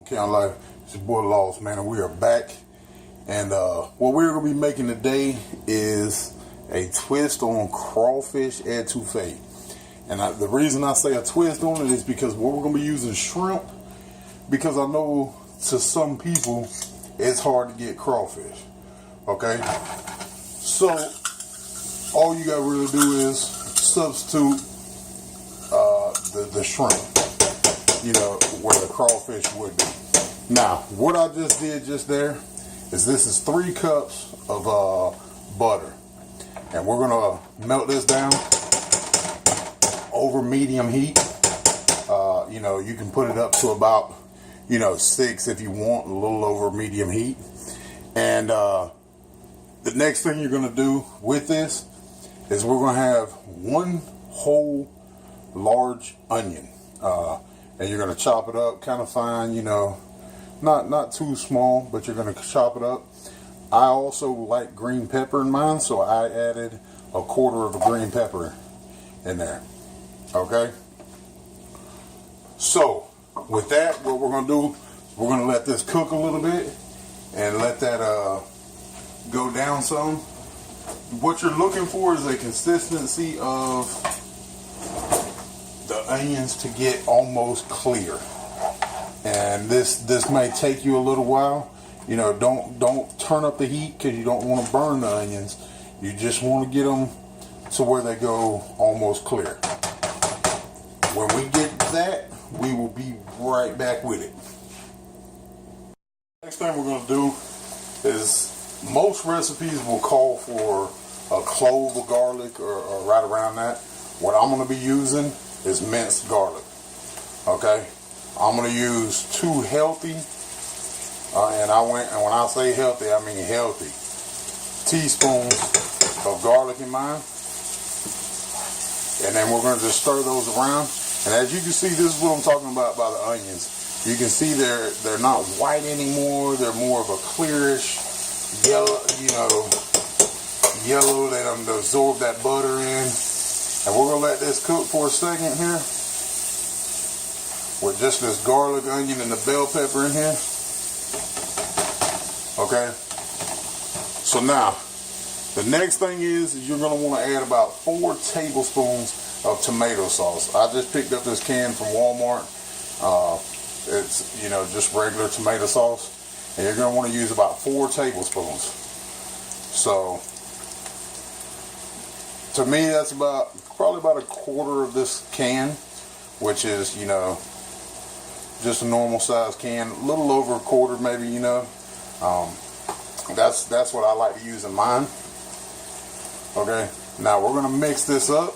Count Life, it's your boy Lost, man, and we are back. And what we're going to be making today is a twist on crawfish etouffee. And the reason I say a twist on it is because we're going to be using shrimp, because I know to some people it's hard to get crawfish. Okay? So, all you got to really do is substitute the shrimp, you know, where the crawfish would be. Now, what I just did just there is this is 3 cups of butter. And we're going to melt this down over medium heat. You know, you can put it up to about, 6 if you want, a little over medium heat. And the next thing you're going to do with this is we're going to have 1 whole large onion. And you're going to chop it up kind of fine, not too small, but you're going to chop it up. I also like green pepper in mine, so I added 1/4 of a green pepper in there. Okay? So, with that, what we're going to do, we're going to let this cook a little bit and let that go down some. What you're looking for is a consistency of the onions to get almost clear. And this may take you a little while. Don't turn up the heat because you don't want to burn the onions. You just want to get them to where they go almost clear. When we get that, we will be right back with it. Next thing we're going to do is, most recipes will call for a clove of garlic or right around that. What I'm going to be using is minced garlic. Okay? I'm going to use 2 healthy, and when I say healthy, I mean healthy, teaspoons of garlic in mine. And then we're going to just stir those around. And as you can see, this is what I'm talking about by the onions. You can see they're not white anymore. They're more of a clearish yellow, yellow. They done absorb that butter in. And we're going to let this cook for a second here with just this garlic, onion, and the bell pepper in here. Okay? So now, the next thing is you're going to want to add about 4 tablespoons of tomato sauce. I just picked up this can from Walmart. It's, just regular tomato sauce. And you're going to want to use about 4 tablespoons. So, to me, that's probably about 1/4 of this can, which is, just a normal size can, a little over 1/4 maybe, that's what I like to use in mine. Okay, now we're going to mix this up.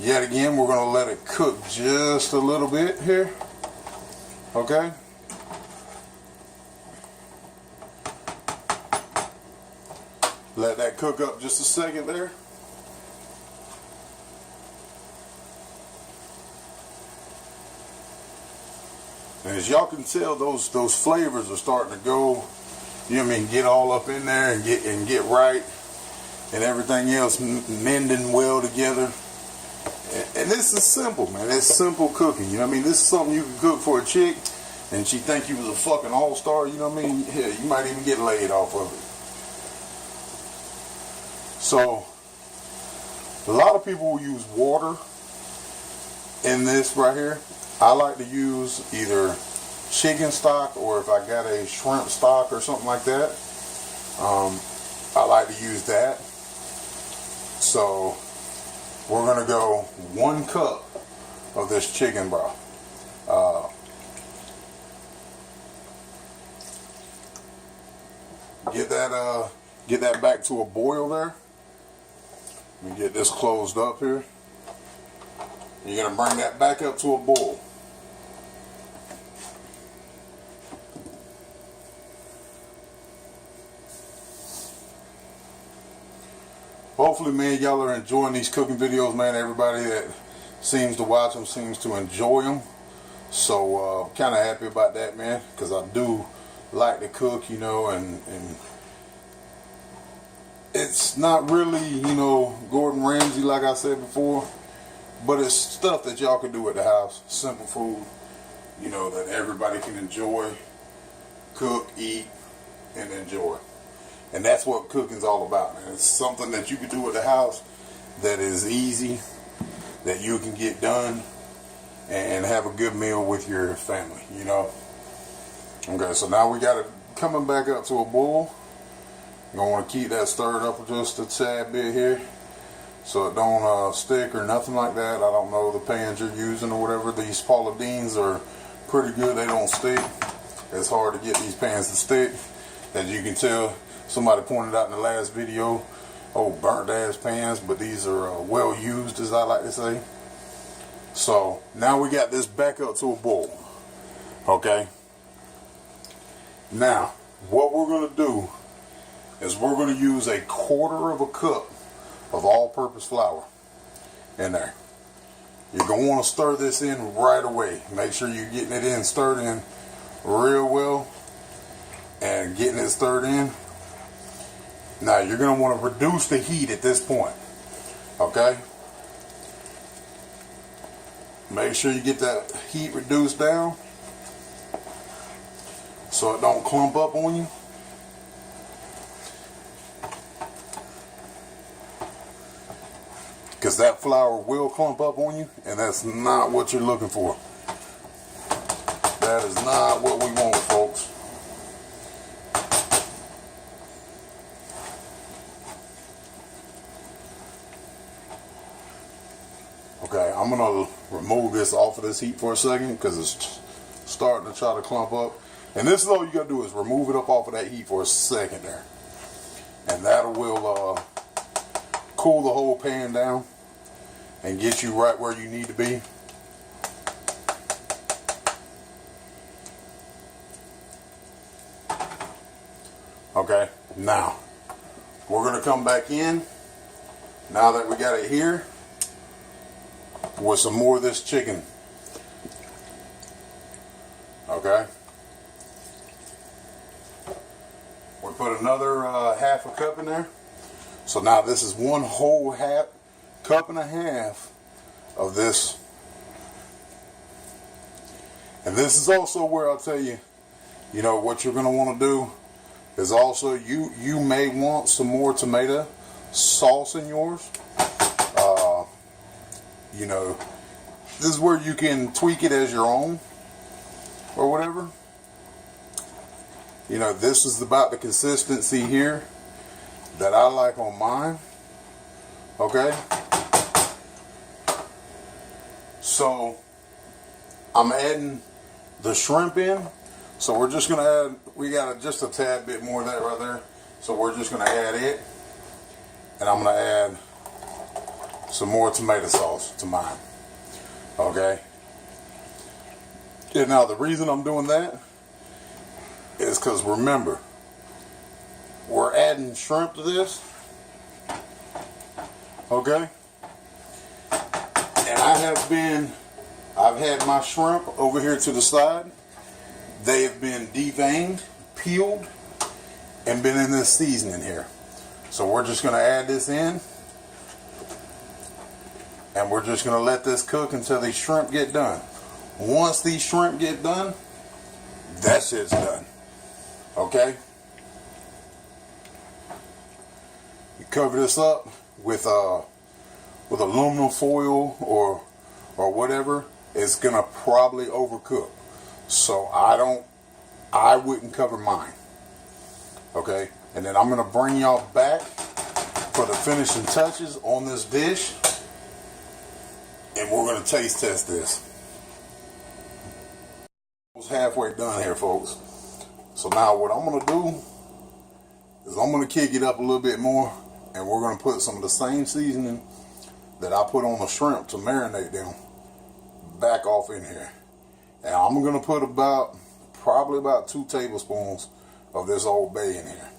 Yet again, we're going to let it cook just a little bit here. Okay. Let that cook up just a second there. And as y'all can tell, those flavors are starting to go, get all up in there and get right, and everything else mending well together. And this is simple, man. It's simple cooking. This is something you can cook for a chick, and she think you was a fucking all-star. Hell, you might even get laid off of it. So, a lot of people will use water in this right here. I like to use either chicken stock, or if I got a shrimp stock or something like that, I like to use that. So, we're going to go 1 cup of this chicken broth. Get that back to a boil there. Let me get this closed up here. You're going to bring that back up to a boil. Hopefully, man, y'all are enjoying these cooking videos, man. Everybody that seems to watch them seems to enjoy them. So, kind of happy about that, man, because I do like to cook, and it's not really, Gordon Ramsay, like I said before, But it's stuff that y'all can do at the house. Simple food, you know, that everybody can enjoy, cook, eat, and enjoy. And that's what cooking's all about, man. It's something that you can do at the house that is easy, that you can get done, and have a good meal with your family, you know. Okay, so now we got it coming back up to a boil. You're gonna want to keep that stirred up just a tad bit here, so it don't stick or nothing like that. I don't know the pans you're using or whatever. These Paula Deens are pretty good. They don't stick. It's hard to get these pans to stick, as you can tell. Somebody pointed out in the last video, oh, burnt ass pans, but these are well used, as I like to say. So now we got this back up to a boil. Okay. Now what we're gonna do is we're gonna use 1/4 cup of all-purpose flour in there. You're gonna want to stir this in right away. Make sure you're getting it in, stirred in real well, and getting it stirred in. Now you're going to want to reduce the heat at this point, okay? Make sure you get that heat reduced down so it don't clump up on you. Because that flour will clump up on you, and that's not what you're looking for. That is not what we want, folks. Okay, I'm gonna remove this off of this heat for a second because it's starting to try to clump up. And this is all you gotta do is remove it up off of that heat for a second there. And that will cool the whole pan down and get you right where you need to be. Okay, now we're gonna come back in, now that we got it here, with some more of this chicken. Okay, we put another 1/2 cup in there. So now this is 1 whole cup and a half of this. And this is also where I'll tell you, you know, what you're going to want to do is also you may want some more tomato sauce in yours. You know, this is where you can tweak it as your own or whatever. You know, this is about the consistency here that I like on mine. Okay, so I'm adding the shrimp in. So we're just gonna add, we got just a tad bit more of that right there. So we're just gonna add it, and I'm gonna add some more tomato sauce to mine. Okay. And now the reason I'm doing that is because had we're adding shrimp to this. Okay. And I've had my shrimp over here to the side. They have been deveined, peeled, and been in this seasoning here. So we're just going to add this in. And we're just going to let this cook until these shrimp get done. Once these shrimp get done, that shit's done. Okay? You cover this up with aluminum foil or whatever. It's going to probably overcook. So I wouldn't cover mine. Okay? And then I'm going to bring y'all back for the finishing touches on this dish. And we're going to taste test this. Almost halfway done here, folks. So now what I'm going to do is I'm going to kick it up a little bit more. And we're going to put some of the same seasoning that I put on the shrimp to marinate them back off in here. And I'm going to put probably about 2 tablespoons of this Old Bay in here.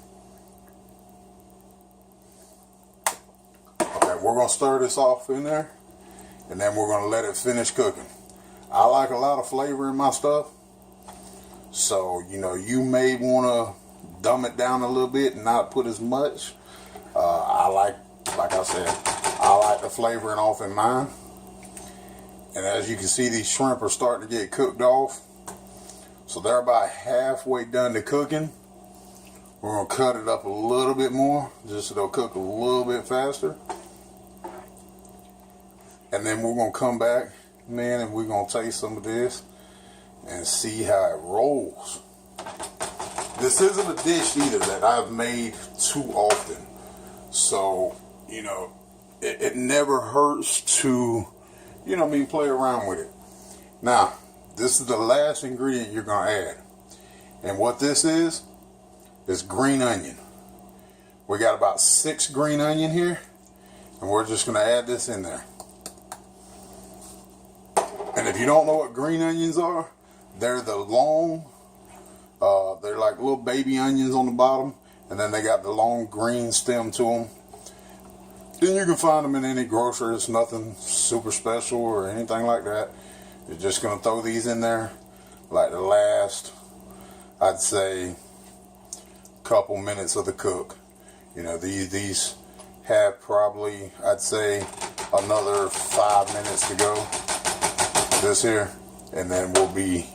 Okay, we're going to stir this off in there. And then we're going to let it finish cooking. I like a lot of flavor in my stuff. So, you know, you may want to dumb it down a little bit and not put as much. Like I said, I like the flavoring off in mine. And as you can see, these shrimp are starting to get cooked off. So they're about halfway done to cooking. We're going to cut it up a little bit more, just so they'll cook a little bit faster. And then we're going to come back, man, and we're going to taste some of this and see how it rolls. This isn't a dish either that I've made too often. So, you know, it never hurts to, you know what I mean, play around with it. Now, this is the last ingredient you're going to add. And what this is green onion. We got about 6 green onion here. And we're just going to add this in there. And if you don't know what green onions are, they're the long, they're like little baby onions on the bottom. And then they got the long green stem to them. Then you can find them in any grocery. It's nothing super special or anything like that. You're just going to throw these in there like the last, I'd say, couple minutes of the cook. You know, these have probably, I'd say, another 5 minutes to go. This here, and then we'll be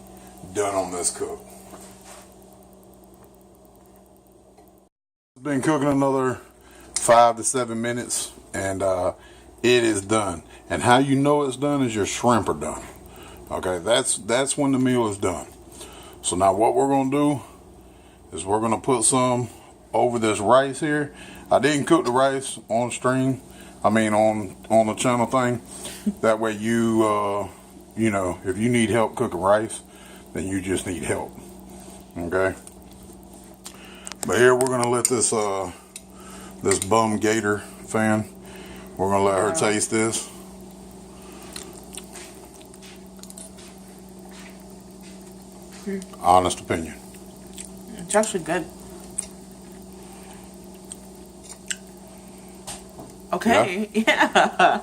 done on this cook. It's been cooking another 5 to 7 minutes, and it is done. And how you know it's done is your shrimp are done. Okay, that's when the meal is done. So now what we're gonna do is we're gonna put some over this rice here. I didn't cook the rice on stream. I mean on the channel thing. That way you know, if you need help cooking rice, then you just need help. Okay. But here we're gonna let this this bum gator fan. We're gonna let her taste this. Honest opinion. It's actually good. Okay. Yeah.